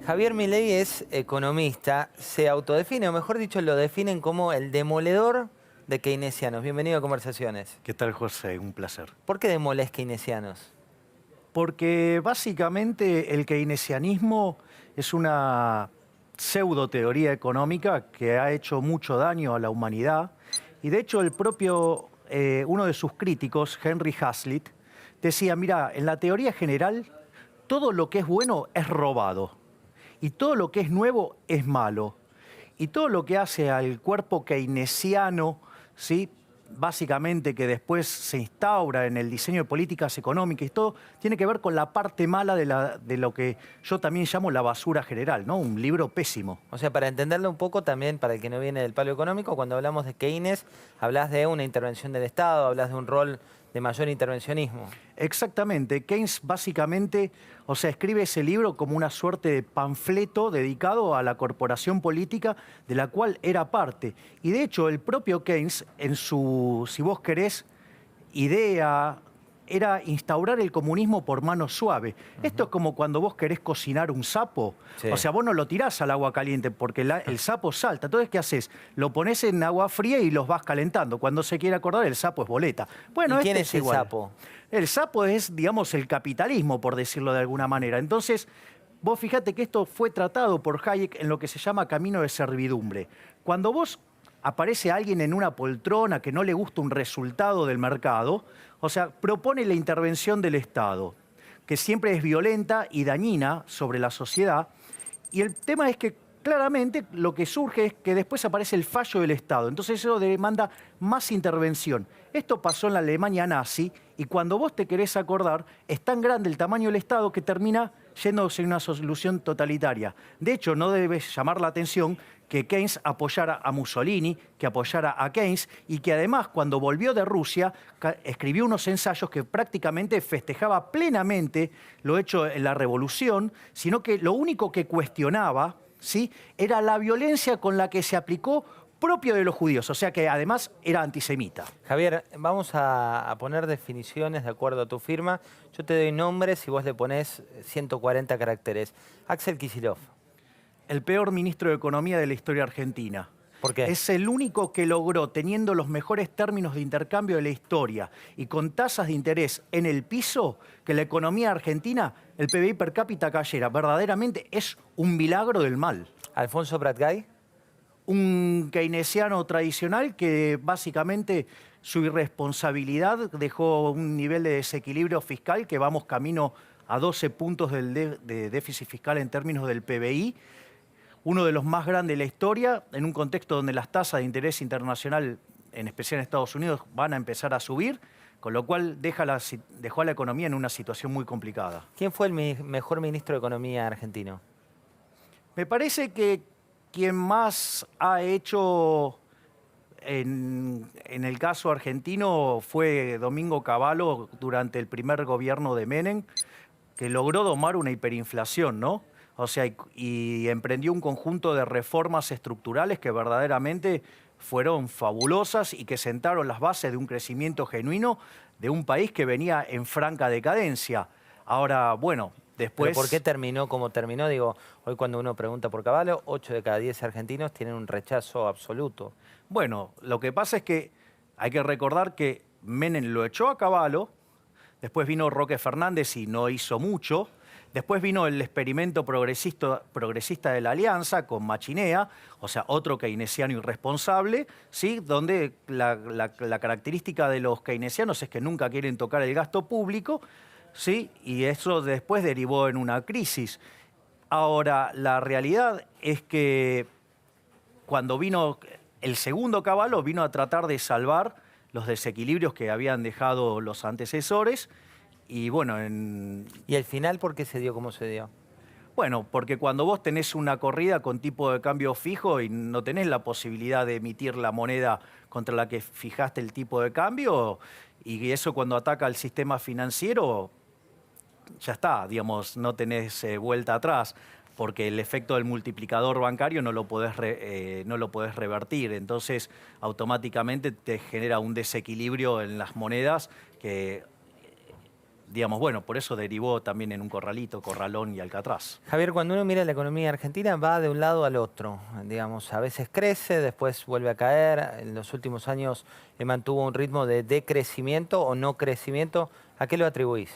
Javier Milei es economista, se autodefine, o mejor dicho, lo definen como el demoledor de keynesianos. Bienvenido a Conversaciones. ¿Qué tal, José? Un placer. ¿Por qué demolés keynesianos? Porque básicamente el keynesianismo es una pseudo teoría económica que ha hecho mucho daño a la humanidad. Y de hecho uno de sus críticos, Henry Hazlitt, decía, mira, en la teoría general todo lo que es bueno es robado y todo lo que es nuevo es malo. Y todo lo que hace al cuerpo keynesiano, ¿sí?, básicamente que después se instaura en el diseño de políticas económicas y todo, tiene que ver con la parte mala de lo que yo también llamo la basura general, ¿no? Un libro pésimo. O sea, para entenderlo un poco también, para el que no viene del palo económico, cuando hablamos de Keynes, hablas de una intervención del Estado, hablas de un rol de mayor intervencionismo. Exactamente. Keynes básicamente, o sea, escribe ese libro como una suerte de panfleto dedicado a la corporación política de la cual era parte. Y de hecho, el propio Keynes, en su, si vos querés, idea era instaurar el comunismo por mano suave. Esto es como cuando vos querés cocinar un sapo. Sí. O sea, vos no lo tirás al agua caliente porque el sapo salta. Entonces, ¿qué haces? Lo pones en agua fría y los vas calentando. Cuando se quiere acordar, el sapo es boleta. Bueno, ¿Y quién este es el igual. sapo? El sapo es, digamos, el capitalismo, por decirlo de alguna manera. Entonces, vos fíjate que esto fue tratado por Hayek en lo que se llama camino de servidumbre. Cuando vos aparece alguien en una poltrona que no le gusta un resultado del mercado, o sea, propone la intervención del Estado, que siempre es violenta y dañina sobre la sociedad. Y el tema es que claramente lo que surge es que después aparece el fallo del Estado. Entonces eso demanda más intervención. Esto pasó en la Alemania nazi y cuando vos te querés acordar, es tan grande el tamaño del Estado que termina yéndose en una solución totalitaria. De hecho, no debes llamar la atención que Keynes apoyara a Mussolini, que apoyara a Keynes y que además cuando volvió de Rusia escribió unos ensayos que prácticamente festejaba plenamente lo hecho en la revolución, sino que lo único que cuestionaba, ¿sí?, era la violencia con la que se aplicó propio de los judíos, o sea que además era antisemita. Javier, vamos a poner definiciones de acuerdo a tu firma. Yo te doy nombres y vos le ponés 140 caracteres. Axel Kicillof. El peor ministro de Economía de la historia argentina. ¿Por qué? Es el único que logró, teniendo los mejores términos de intercambio de la historia y con tasas de interés en el piso, que la economía argentina, el PBI per cápita cayera. Verdaderamente es un milagro del mal. Alfonso Pratgay. Un keynesiano tradicional que básicamente su irresponsabilidad dejó un nivel de desequilibrio fiscal que vamos camino a 12 puntos de déficit fiscal en términos del PBI. Uno de los más grandes de la historia, en un contexto donde las tasas de interés internacional, en especial en Estados Unidos, van a empezar a subir, con lo cual dejó a la economía en una situación muy complicada. ¿Quién fue el mejor ministro de Economía argentino? Me parece que quien más ha hecho en el caso argentino fue Domingo Cavallo durante el primer gobierno de Menem, que logró domar una hiperinflación, ¿no? O sea, y emprendió un conjunto de reformas estructurales que verdaderamente fueron fabulosas y que sentaron las bases de un crecimiento genuino de un país que venía en franca decadencia. Ahora, bueno, después... ¿Pero por qué terminó como terminó? Digo, hoy cuando uno pregunta por Cavallo, 8 de cada 10 argentinos tienen un rechazo absoluto. Bueno, lo que pasa es que hay que recordar que Menem lo echó a Cavallo, después vino Roque Fernández y no hizo mucho. Después vino el experimento progresista de la Alianza con Machinea, o sea, otro keynesiano irresponsable, ¿sí?, donde la característica de los keynesianos es que nunca quieren tocar el gasto público, ¿sí?, y eso después derivó en una crisis. Ahora, la realidad es que cuando vino el segundo Cavallo, vino a tratar de salvar los desequilibrios que habían dejado los antecesores. Y bueno, ¿Y el final por qué se dio como se dio? bueno, porque cuando vos tenés una corrida con tipo de cambio fijo y no tenés la posibilidad de emitir la moneda contra la que fijaste el tipo de cambio, y eso cuando ataca al sistema financiero, ya está, digamos, no tenés vuelta atrás, porque el efecto del multiplicador bancario no lo podés revertir. Entonces, automáticamente te genera un desequilibrio en las monedas que digamos, bueno, por eso derivó también en un corralito, Corralón y Alcatraz. Javier, cuando uno mira la economía argentina va de un lado al otro, digamos, a veces crece, después vuelve a caer, en los últimos años mantuvo un ritmo de decrecimiento o no crecimiento. ¿A qué lo atribuís?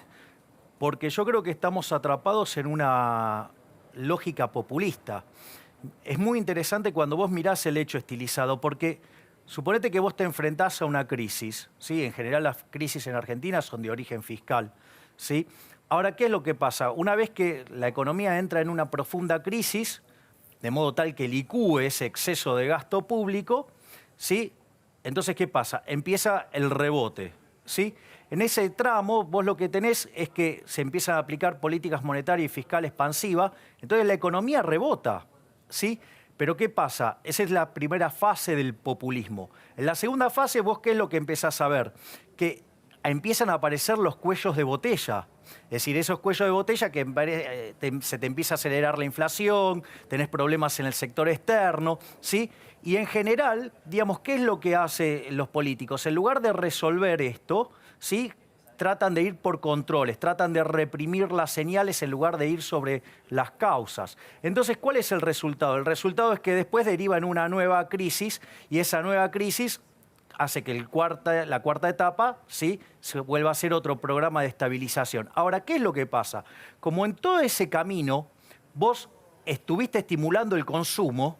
Porque yo creo que estamos atrapados en una lógica populista. Es muy interesante cuando vos mirás el hecho estilizado, porque suponete que vos te enfrentás a una crisis, ¿sí? En general las crisis en Argentina son de origen fiscal, ¿sí? Ahora, ¿qué es lo que pasa? Una vez que la economía entra en una profunda crisis, de modo tal que licúe ese exceso de gasto público, ¿sí? Entonces, ¿qué pasa? Empieza el rebote, ¿sí? En ese tramo, vos lo que tenés es que se empiezan a aplicar políticas monetarias y fiscales expansivas, entonces la economía rebota, ¿sí? Pero ¿qué pasa? Esa es la primera fase del populismo. En la segunda fase, vos ¿qué es lo que empezás a ver? Que empiezan a aparecer los cuellos de botella. Es decir, esos cuellos de botella que se te empieza a acelerar la inflación, tenés problemas en el sector externo, ¿sí? Y en general, digamos, ¿qué es lo que hacen los políticos? En lugar de resolver esto, ¿sí? Tratan de ir por controles, tratan de reprimir las señales en lugar de ir sobre las causas. Entonces, ¿cuál es el resultado? El resultado es que después deriva en una nueva crisis y esa nueva crisis hace que la cuarta etapa, ¿sí?, se vuelva a ser otro programa de estabilización. Ahora, ¿qué es lo que pasa? Como en todo ese camino vos estuviste estimulando el consumo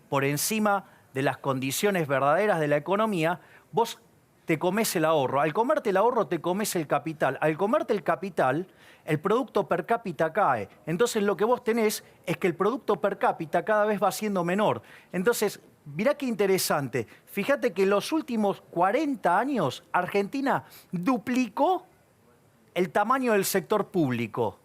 por encima de las condiciones verdaderas de la economía, vos te comes el ahorro. Al comerte el ahorro, te comes el capital. Al comerte el capital, el producto per cápita cae. Entonces, lo que vos tenés es que el producto per cápita cada vez va siendo menor. Entonces, mirá qué interesante. Fíjate que en los últimos 40 años, Argentina duplicó el tamaño del sector público.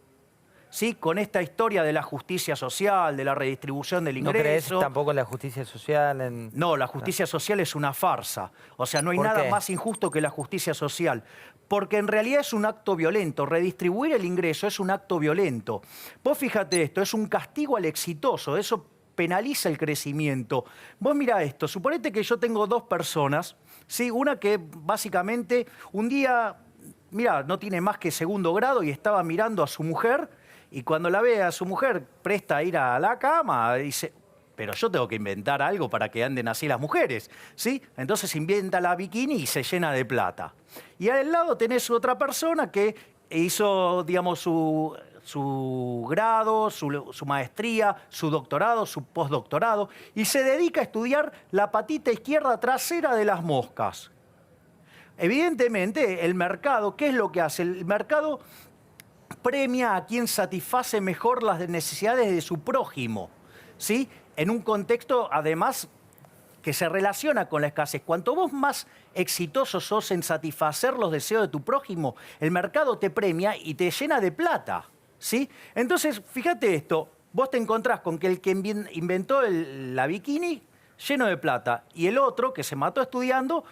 ¿Sí? Con esta historia de la justicia social, de la redistribución del ingreso. ¿No crees tampoco en la justicia social? No, la justicia social es una farsa. O sea, no hay nada más injusto que la justicia social. Porque en realidad es un acto violento. Redistribuir el ingreso es un acto violento. Vos fíjate esto, es un castigo al exitoso. Eso penaliza el crecimiento. Vos mirá esto, suponete que yo tengo dos personas, ¿sí? Una que básicamente un día, mirá, no tiene más que segundo grado y estaba mirando a su mujer y cuando la ve a su mujer presta a ir a la cama, dice, pero yo tengo que inventar algo para que anden así las mujeres, ¿sí? Entonces inventa la bikini y se llena de plata. Y al lado tenés otra persona que hizo, digamos, su grado, su maestría, su doctorado, su postdoctorado, y se dedica a estudiar la patita izquierda trasera de las moscas. Evidentemente, el mercado, ¿qué es lo que hace? El mercado premia a quien satisface mejor las necesidades de su prójimo, ¿sí? En un contexto, además, que se relaciona con la escasez. Cuanto vos más exitoso sos en satisfacer los deseos de tu prójimo, el mercado te premia y te llena de plata, ¿sí? Entonces, fíjate esto, vos te encontrás con que el que inventó la bikini lleno de plata y el otro que se mató estudiando,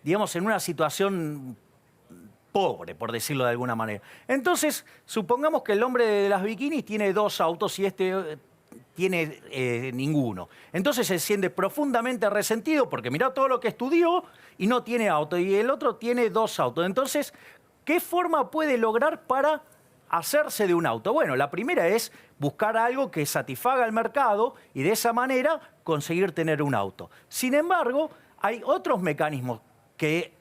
digamos, en una situación pobre, por decirlo de alguna manera. Entonces, supongamos que el hombre de las bikinis tiene 2 autos y este tiene ninguno. Entonces se siente profundamente resentido porque mirá todo lo que estudió y no tiene auto. Y el otro tiene 2 autos. Entonces, ¿qué forma puede lograr para hacerse de un auto? Bueno, la primera es buscar algo que satisfaga al mercado y de esa manera conseguir tener un auto. Sin embargo, hay otros mecanismos que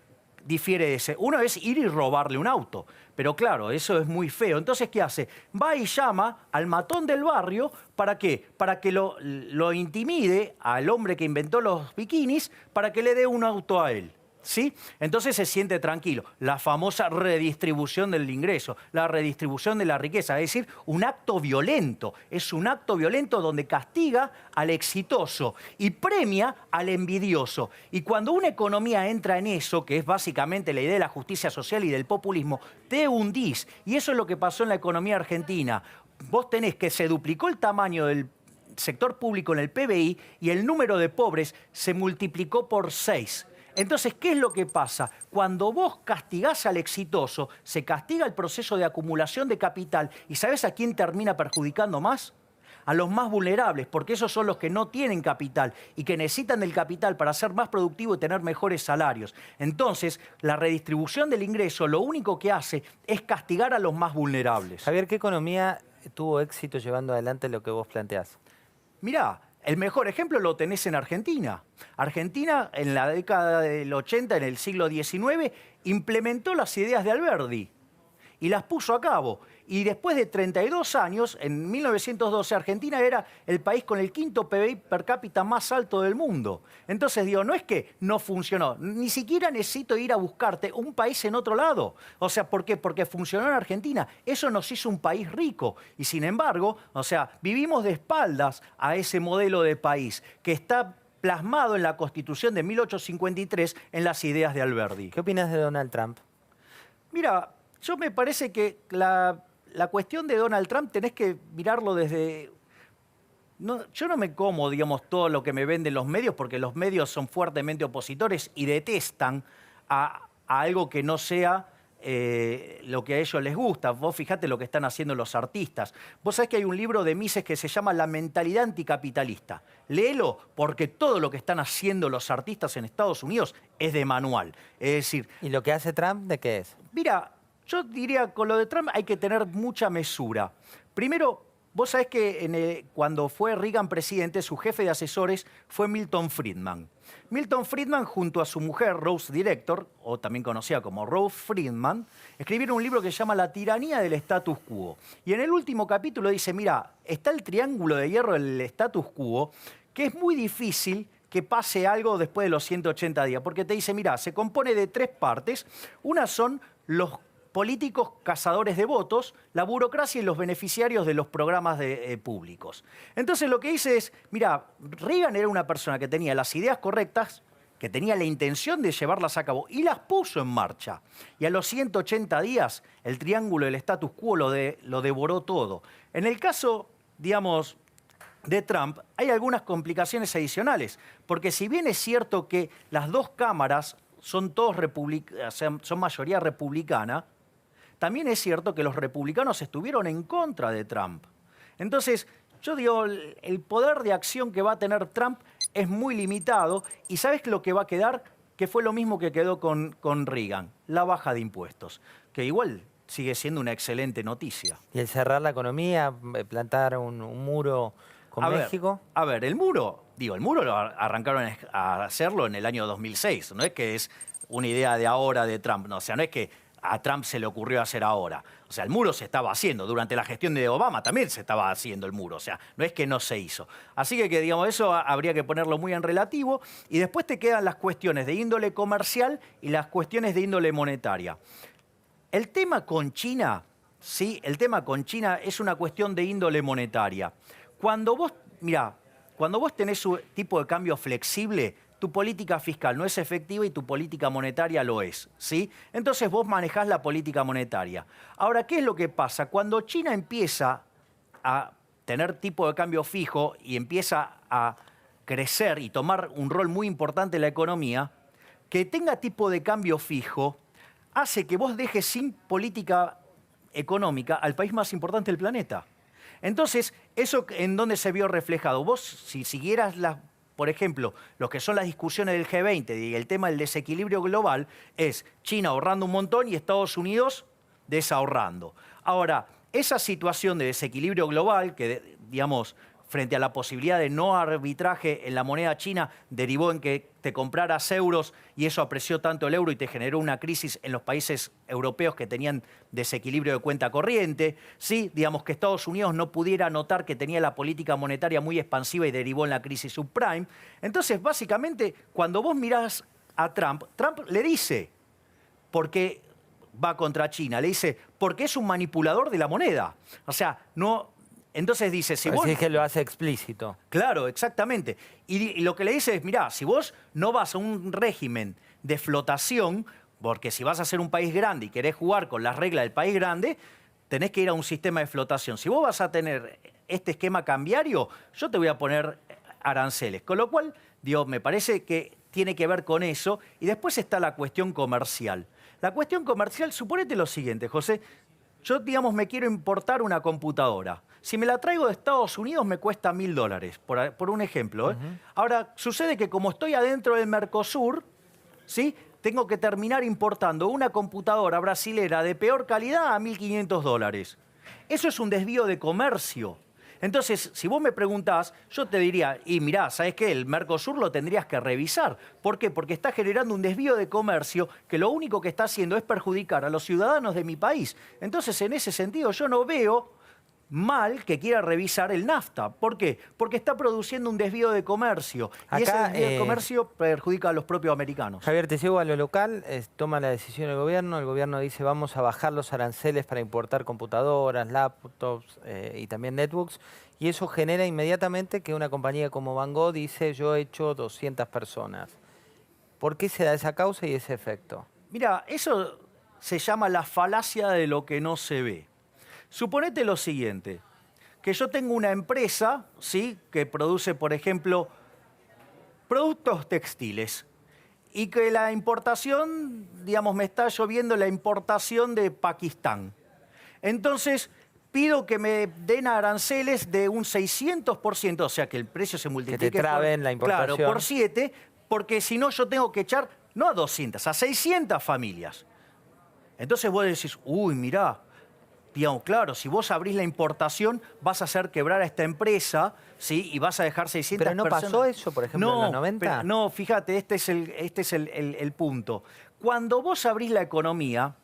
difiere de ese. Uno es ir y robarle un auto. Pero claro, eso es muy feo. Entonces, ¿qué hace? Va y llama al matón del barrio. ¿Para qué? Para que lo intimide al hombre que inventó los bikinis para que le dé un auto a él, ¿sí? Entonces se siente tranquilo. La famosa redistribución del ingreso, la redistribución de la riqueza, es decir, un acto violento. Es un acto violento donde castiga al exitoso y premia al envidioso. Y cuando una economía entra en eso, que es básicamente la idea de la justicia social y del populismo, te hundís. Y eso es lo que pasó en la economía argentina. Vos tenés que se duplicó el tamaño del sector público en el PBI y el número de pobres se multiplicó por 6. Entonces, ¿qué es lo que pasa? Cuando vos castigás al exitoso, se castiga el proceso de acumulación de capital. ¿Y sabés a quién termina perjudicando más? a los más vulnerables, porque esos son los que no tienen capital y que necesitan del capital para ser más productivos y tener mejores salarios. Entonces, la redistribución del ingreso lo único que hace es castigar a los más vulnerables. Javier, ¿qué economía tuvo éxito llevando adelante lo que vos planteás? Mirá, el mejor ejemplo lo tenés en Argentina. Argentina, en la década del 80, en el siglo XIX, implementó las ideas de Alberdi y las puso a cabo. Y después de 32 años, en 1912, Argentina era el país con el quinto PBI per cápita más alto del mundo. Entonces, digo, no es que no funcionó, ni siquiera necesito ir a buscarte un país en otro lado. O sea, ¿por qué? Porque funcionó en Argentina. Eso nos hizo un país rico. Y sin embargo, o sea, vivimos de espaldas a ese modelo de país que está plasmado en la Constitución de 1853 en las ideas de Alberdi. ¿Qué opinas de Donald Trump? Mira, yo me parece que la cuestión de Donald Trump tenés que mirarlo desde... No, yo no me como, digamos, todo lo que me venden los medios, porque los medios son fuertemente opositores y detestan a algo que no sea lo que a ellos les gusta. Vos fijate lo que están haciendo los artistas. Vos sabés que hay un libro de Mises que se llama La mentalidad anticapitalista. Léelo, porque todo lo que están haciendo los artistas en Estados Unidos es de manual. Es decir... ¿Y lo que hace Trump de qué es? Mira, yo diría, con lo de Trump hay que tener mucha mesura. Primero, vos sabés que cuando fue Reagan presidente, su jefe de asesores fue Milton Friedman. Milton Friedman, junto a su mujer, Rose Director, o también conocida como Rose Friedman, escribieron un libro que se llama La tiranía del status quo. Y en el último capítulo dice, mira, está el triángulo de hierro del status quo, que es muy difícil que pase algo después de los 180 días, porque te dice, mira, se compone de tres partes. Una son los políticos cazadores de votos, la burocracia y los beneficiarios de los programas públicos. Entonces lo que dice es, mira, Reagan era una persona que tenía las ideas correctas, que tenía la intención de llevarlas a cabo y las puso en marcha. Y a los 180 días el triángulo del status quo lo devoró todo. En el caso, digamos, de Trump, hay algunas complicaciones adicionales, porque si bien es cierto que las dos cámaras son mayoría republicana, también es cierto que los republicanos estuvieron en contra de Trump. Entonces, yo digo, el poder de acción que va a tener Trump es muy limitado. ¿Y sabes lo que va a quedar? Que fue lo mismo que quedó con Reagan, la baja de impuestos, que igual sigue siendo una excelente noticia. ¿Y el cerrar la economía, plantar un muro con México? A ver, el muro lo arrancaron a hacerlo en el año 2006. No es que es una idea de ahora de Trump, no, o sea, no es que a Trump se le ocurrió hacer ahora. O sea, el muro se estaba haciendo. Durante la gestión de Obama también se estaba haciendo el muro. O sea, no es que no se hizo. Así que digamos, eso habría que ponerlo muy en relativo. Y después te quedan las cuestiones de índole comercial y las cuestiones de índole monetaria. El tema con China, sí, el tema con China es una cuestión de índole monetaria. Cuando vos tenés un tipo de cambio flexible, tu política fiscal no es efectiva y tu política monetaria lo es, ¿sí? Entonces vos manejás la política monetaria. Ahora, ¿qué es lo que pasa? Cuando China empieza a tener tipo de cambio fijo y empieza a crecer y tomar un rol muy importante en la economía, que tenga tipo de cambio fijo hace que vos dejes sin política económica al país más importante del planeta. Entonces, ¿eso en dónde se vio reflejado? Vos, si siguieras por ejemplo, lo que son las discusiones del G20 y el tema del desequilibrio global, es China ahorrando un montón y Estados Unidos desahorrando. Ahora, esa situación de desequilibrio global, que digamos, frente a la posibilidad de no arbitraje en la moneda china, derivó en que te compraras euros y eso apreció tanto el euro y te generó una crisis en los países europeos que tenían desequilibrio de cuenta corriente. Sí, digamos que Estados Unidos no pudiera notar que tenía la política monetaria muy expansiva y derivó en la crisis subprime. Entonces, básicamente, cuando vos mirás a Trump, Trump le dice, porque va contra China, le dice, porque es un manipulador de la moneda. O sea, no... Entonces dice, si vos... Así es que lo hace explícito. Claro, exactamente. Y lo que le dice es, mirá, si vos no vas a un régimen de flotación, porque si vas a ser un país grande y querés jugar con las reglas del país grande, tenés que ir a un sistema de flotación. Si vos vas a tener este esquema cambiario, yo te voy a poner aranceles. Con lo cual, digo, me parece que tiene que ver con eso. Y después está la cuestión comercial. La cuestión comercial, suponete lo siguiente, José. Yo, digamos, me quiero importar una computadora. Si me la traigo de Estados Unidos me cuesta $1000, por un ejemplo. Ahora, sucede que como estoy adentro del Mercosur, ¿sí? Tengo que terminar importando una computadora brasilera de peor calidad a $1500. Eso es un desvío de comercio. Entonces, si vos me preguntás, yo te diría, y mirá, ¿sabés qué? El Mercosur lo tendrías que revisar. ¿Por qué? Porque está generando un desvío de comercio que lo único que está haciendo es perjudicar a los ciudadanos de mi país. Entonces, en ese sentido, yo no veo mal que quiera revisar el NAFTA. ¿Por qué? Porque está produciendo un desvío de comercio. Y ese Acá, desvío de comercio perjudica a los propios americanos. Javier, te llevo a lo local, toma la decisión el gobierno dice vamos a bajar los aranceles para importar computadoras, laptops y también netbooks, y eso genera inmediatamente que una compañía como Van Gogh dice yo he hecho 200 personas. ¿Por qué se da esa causa y ese efecto? Mira, eso se llama la falacia de lo que no se ve. Suponete lo siguiente, que yo tengo una empresa, ¿sí?, que produce, por ejemplo, productos textiles y que la importación, digamos, me está lloviendo la importación de Pakistán. Entonces, pido que me den aranceles de un 600%, o sea, que el precio se multiplique Que te traben la importación. claro, por 7, porque si no yo tengo que echar, no a 200, a 600 familias. Entonces vos decís, uy, mirá, digamos, claro, si vos abrís la importación, vas a hacer quebrar a esta empresa, ¿sí? Y vas a dejar 600 ¿Pero no personas. pasó eso, por ejemplo, en los 90? No, fíjate, este es el punto. Cuando vos abrís la economía,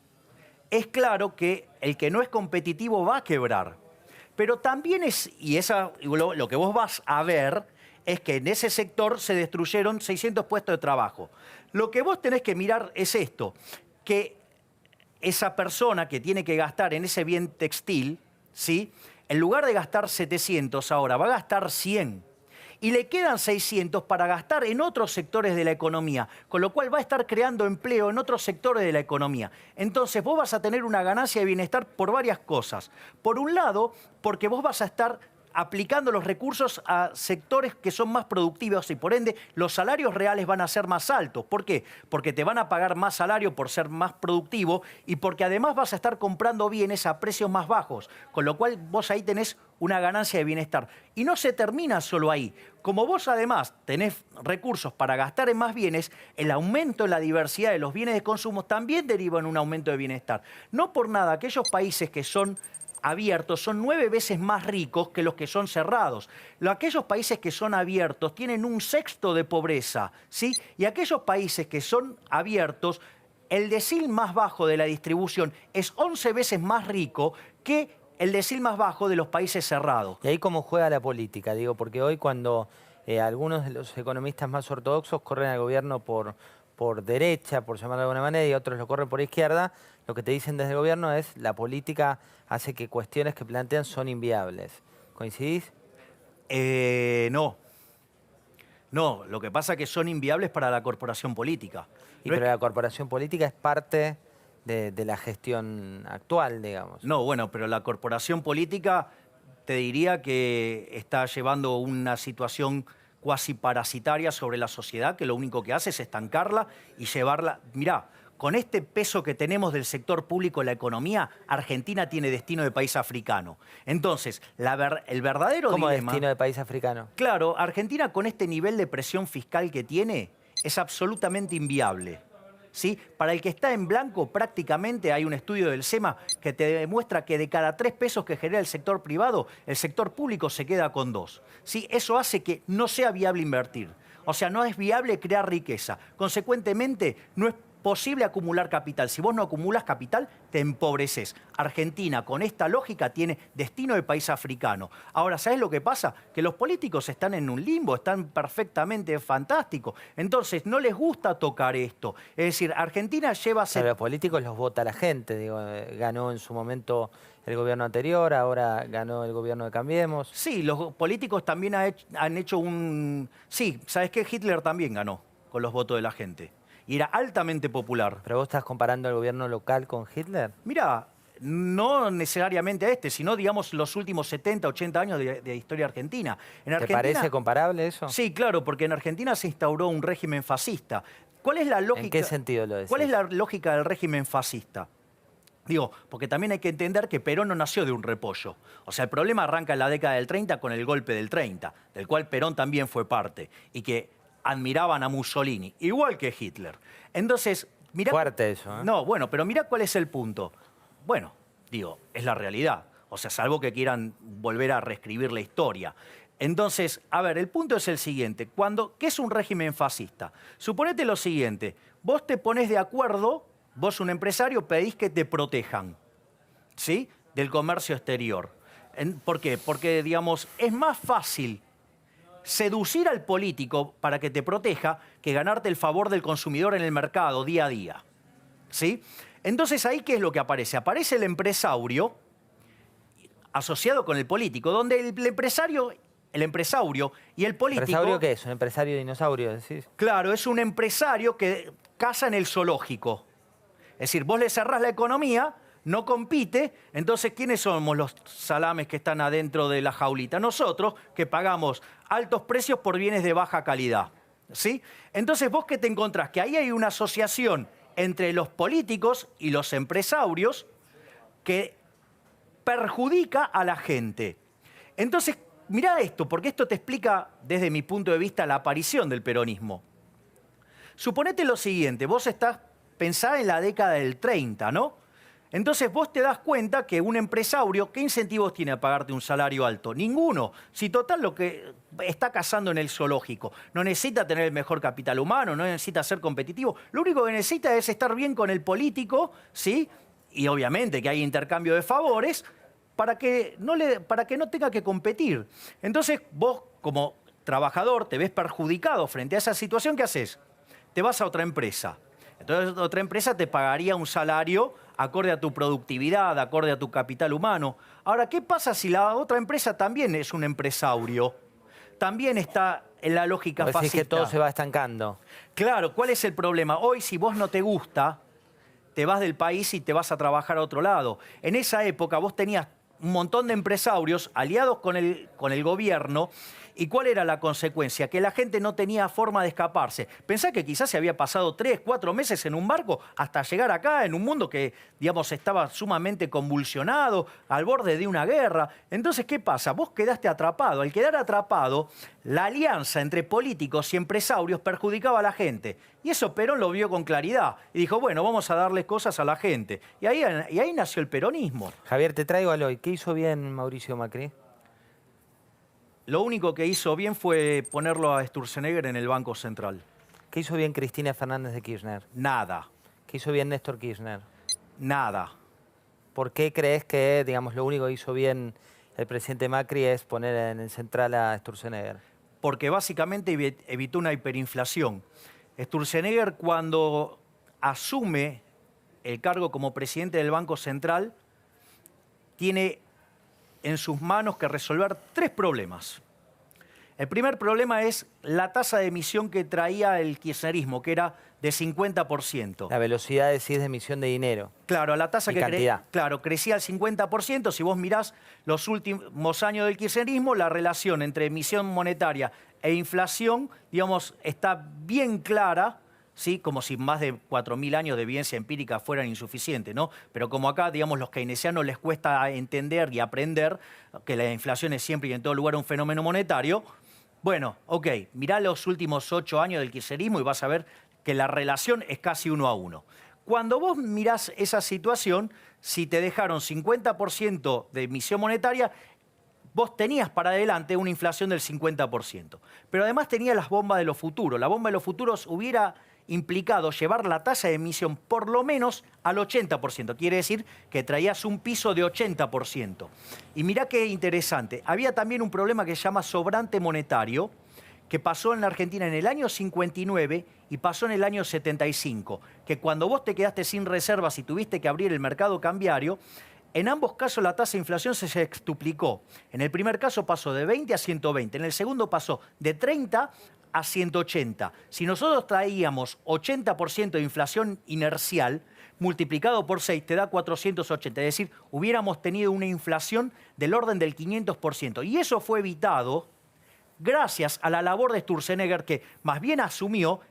es claro que el que no es competitivo va a quebrar. Pero también lo que vos vas a ver es que en ese sector se destruyeron 600 puestos de trabajo. Lo que vos tenés que mirar es esto, que esa persona que tiene que gastar en ese bien textil, ¿sí?, en lugar de gastar 700 ahora, va a gastar 100. Y le quedan 600 para gastar en otros sectores de la economía, con lo cual va a estar creando empleo en otros sectores de la economía. Entonces vos vas a tener una ganancia de bienestar por varias cosas. Por un lado, porque vos vas a estar aplicando los recursos a sectores que son más productivos y por ende los salarios reales van a ser más altos. ¿Por qué? Porque te van a pagar más salario por ser más productivo y porque además vas a estar comprando bienes a precios más bajos, con lo cual vos ahí tenés una ganancia de bienestar. Y no se termina solo ahí. Como vos además tenés recursos para gastar en más bienes, el aumento en la diversidad de los bienes de consumo también deriva en un aumento de bienestar. No por nada, aquellos países que son abiertos son 9 veces más ricos que los que son cerrados. Aquellos países que son abiertos tienen un sexto de pobreza, ¿sí? Y aquellos países que son abiertos, el decil más bajo de la distribución es 11 veces más rico que el decil más bajo de los países cerrados. ¿Y ahí cómo juega la política? Digo, porque hoy cuando algunos de los economistas más ortodoxos corren al gobierno por derecha, por llamarlo de alguna manera, y otros lo corren por izquierda, lo que te dicen desde el gobierno es la política hace que cuestiones que plantean son inviables. ¿Coincidís? No. No, lo que pasa es que son inviables para la corporación política. Pero la corporación política es parte de la gestión actual, digamos. No, bueno, pero la corporación política te diría que está llevando una situación cuasi parasitaria sobre la sociedad, que lo único que hace es estancarla y llevarla. Mirá, con este peso que tenemos del sector público en la economía, Argentina tiene destino de país africano. Entonces, el verdadero ¿Cómo dilema... destino de país africano? Claro, Argentina con este nivel de presión fiscal que tiene es absolutamente inviable. ¿Sí? Para el que está en blanco, prácticamente hay un estudio del SEMA que te demuestra que de cada 3 pesos que genera el sector privado, el sector público se queda con 2. ¿Sí? Eso hace que no sea viable invertir. O sea, no es viable crear riqueza. Consecuentemente, no es posible acumular capital. Si vos no acumulas capital, te empobreces. Argentina, con esta lógica, tiene destino de país africano. Ahora, ¿sabés lo que pasa? Que los políticos están en un limbo, están perfectamente fantásticos. Entonces, no les gusta tocar esto. Es decir, Argentina lleva... Pero los políticos los vota la gente. Digo, ganó en su momento el gobierno anterior, ahora ganó el gobierno de Cambiemos. Sí, los políticos también han hecho un... Sí, ¿sabés qué? Hitler también ganó con los votos de la gente. Y era altamente popular. ¿Pero vos estás comparando el gobierno local con Hitler? Mira, no necesariamente a este, sino, digamos, los últimos 70, 80 años de historia argentina. ¿Te parece comparable eso? Sí, claro, porque en Argentina se instauró un régimen fascista. ¿Cuál es la lógica? ¿En qué sentido lo decís? ¿Cuál es la lógica del régimen fascista? Digo, porque también hay que entender que Perón no nació de un repollo. O sea, el problema arranca en la década del 30 con el golpe del 30, del cual Perón también fue parte, y que admiraban a Mussolini, igual que Hitler. Entonces, mirá... Fuerte eso, ¿eh? No, bueno, pero mirá cuál es el punto. Bueno, digo, es la realidad. O sea, salvo que quieran volver a reescribir la historia. Entonces, a ver, el punto es el siguiente. ¿Qué es un régimen fascista? Suponete lo siguiente. Vos te pones de acuerdo, vos un empresario pedís que te protejan, ¿sí? Del comercio exterior. ¿Por qué? Porque, digamos, es más fácil seducir al político para que te proteja que ganarte el favor del consumidor en el mercado día a día, ¿sí? Entonces, ahí, ¿qué es lo que aparece? Aparece el empresario asociado con el político, donde el empresario y el político... ¿Empresario qué es? ¿Un empresario dinosaurio, decís? Claro, es un empresario que caza en el zoológico. Es decir, vos le cerrás la economía, no compite, entonces ¿quiénes somos los salames que están adentro de la jaulita? Nosotros, que pagamos altos precios por bienes de baja calidad, ¿sí? Entonces, ¿vos qué te encontrás? Que ahí hay una asociación entre los políticos y los empresarios que perjudica a la gente. Entonces, mirá esto, porque esto te explica, desde mi punto de vista, la aparición del peronismo. Suponete lo siguiente, vos pensá en la década del 30, ¿no? Entonces vos te das cuenta que un empresario, ¿qué incentivos tiene a pagarte un salario alto? Ninguno. Si total lo que está cazando en el zoológico, no necesita tener el mejor capital humano, no necesita ser competitivo, lo único que necesita es estar bien con el político, ¿sí? Y obviamente que hay intercambio de favores, para que no tenga que competir. Entonces vos, como trabajador, te ves perjudicado frente a esa situación, ¿qué haces? Te vas a otra empresa. Entonces otra empresa te pagaría un salario acorde a tu productividad, acorde a tu capital humano. Ahora, ¿qué pasa si la otra empresa también es un empresario? También está en la lógica fascista. Decís que todo se va estancando. Claro, ¿cuál es el problema? Hoy, si vos no te gusta, te vas del país y te vas a trabajar a otro lado. En esa época vos tenías un montón de empresarios aliados con el gobierno. ¿Y cuál era la consecuencia? Que la gente no tenía forma de escaparse. Pensá que quizás se había pasado 3, 4 meses en un barco hasta llegar acá, en un mundo que, digamos, estaba sumamente convulsionado, al borde de una guerra. Entonces, ¿qué pasa? Vos quedaste atrapado. Al quedar atrapado, la alianza entre políticos y empresarios perjudicaba a la gente. Y eso Perón lo vio con claridad. Y dijo, bueno, vamos a darle cosas a la gente. Y ahí nació el peronismo. Javier, te traigo al hoy. ¿Qué hizo bien Mauricio Macri? Lo único que hizo bien fue ponerlo a Sturzenegger en el Banco Central. ¿Qué hizo bien Cristina Fernández de Kirchner? Nada. ¿Qué hizo bien Néstor Kirchner? Nada. ¿Por qué crees que, digamos, lo único que hizo bien el presidente Macri es poner en el central a Sturzenegger? Porque básicamente evitó una hiperinflación. Sturzenegger, cuando asume el cargo como presidente del Banco Central, tiene en sus manos que resolver 3 problemas. El primer problema es la tasa de emisión que traía el kirchnerismo, que era de 50%. La velocidad de emisión de dinero. Claro, la tasa que cantidad. Claro, crecía al 50%. Si vos mirás los últimos años del kirchnerismo, la relación entre emisión monetaria e inflación, digamos, está bien clara, ¿sí? Como si más de 4.000 años de evidencia empírica fueran insuficientes, ¿no? Pero como acá, digamos, los keynesianos les cuesta entender y aprender que la inflación es siempre y en todo lugar un fenómeno monetario, bueno, ok, mirá los últimos 8 años del kirchnerismo y vas a ver que la relación es casi 1 a 1. Cuando vos mirás esa situación, si te dejaron 50% de emisión monetaria, vos tenías para adelante una inflación del 50%. Pero además tenías las bombas de los futuros. La bomba de los futuros hubiera implicado llevar la tasa de emisión por lo menos al 80%. Quiere decir que traías un piso de 80%. Y mirá qué interesante. Había también un problema que se llama sobrante monetario, que pasó en la Argentina en el año 59 y pasó en el año 75. Que cuando vos te quedaste sin reservas y tuviste que abrir el mercado cambiario, en ambos casos la tasa de inflación se sextuplicó. En el primer caso pasó de 20 a 120, en el segundo pasó de 30 a 180. Si nosotros traíamos 80% de inflación inercial, multiplicado por 6 te da 480. Es decir, hubiéramos tenido una inflación del orden del 500%. Y eso fue evitado gracias a la labor de Sturzenegger, que más bien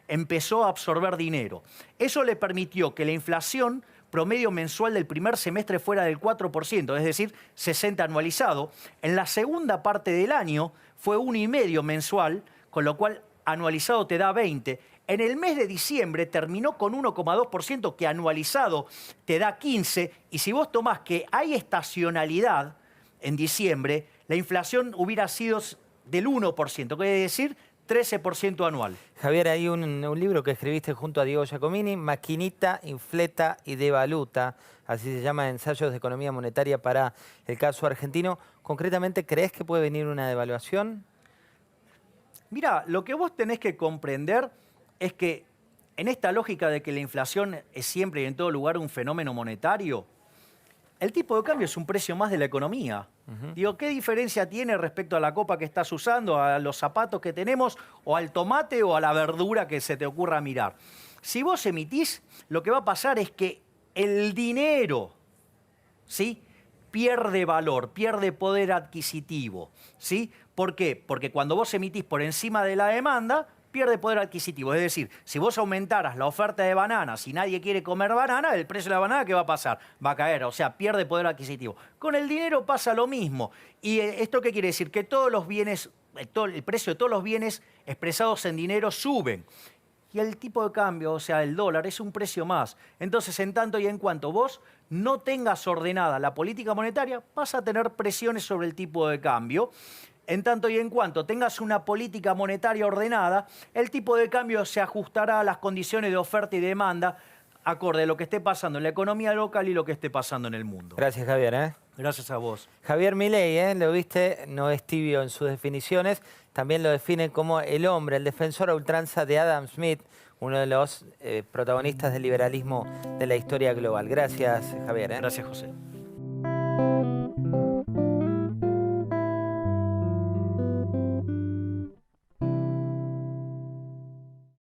empezó a absorber dinero. Eso le permitió que la inflación promedio mensual del primer semestre fuera del 4%, es decir, 60 anualizado. En la segunda parte del año fue 1,5 mensual, con lo cual anualizado te da 20. En el mes de diciembre terminó con 1,2%, que anualizado te da 15. Y si vos tomás que hay estacionalidad en diciembre, la inflación hubiera sido del 1%, quiere decir 13% anual. Javier, hay un libro que escribiste junto a Diego Giacomini, Maquinita, Infleta y Devaluta, así se llama, Ensayos de Economía Monetaria para el caso argentino. Concretamente, ¿crees que puede venir una devaluación? Mira, lo que vos tenés que comprender es que en esta lógica de que la inflación es siempre y en todo lugar un fenómeno monetario, el tipo de cambio es un precio más de la economía. Digo, ¿qué diferencia tiene respecto a la copa que estás usando, a los zapatos que tenemos, o al tomate o a la verdura que se te ocurra mirar? Si vos emitís, lo que va a pasar es que el dinero, ¿sí?, pierde valor, pierde poder adquisitivo, ¿sí? ¿Por qué? Porque cuando vos emitís por encima de la demanda, pierde poder adquisitivo. Es decir, si vos aumentaras la oferta de bananas y nadie quiere comer banana, el precio de la banana, ¿qué va a pasar? Va a caer, o sea, pierde poder adquisitivo. Con el dinero pasa lo mismo. ¿Y esto qué quiere decir? Que todos los bienes, el precio de todos los bienes expresados en dinero suben. Y el tipo de cambio, o sea, el dólar, es un precio más. Entonces, en tanto y en cuanto vos no tengas ordenada la política monetaria, vas a tener presiones sobre el tipo de cambio. En tanto y en cuanto tengas una política monetaria ordenada, el tipo de cambio se ajustará a las condiciones de oferta y demanda acorde a lo que esté pasando en la economía local y lo que esté pasando en el mundo. Gracias, Javier. Gracias a vos. Javier Milei, lo viste, no es tibio en sus definiciones, también lo define como el hombre, el defensor a ultranza de Adam Smith, uno de los protagonistas del liberalismo de la historia global. Gracias, Javier. Gracias, José.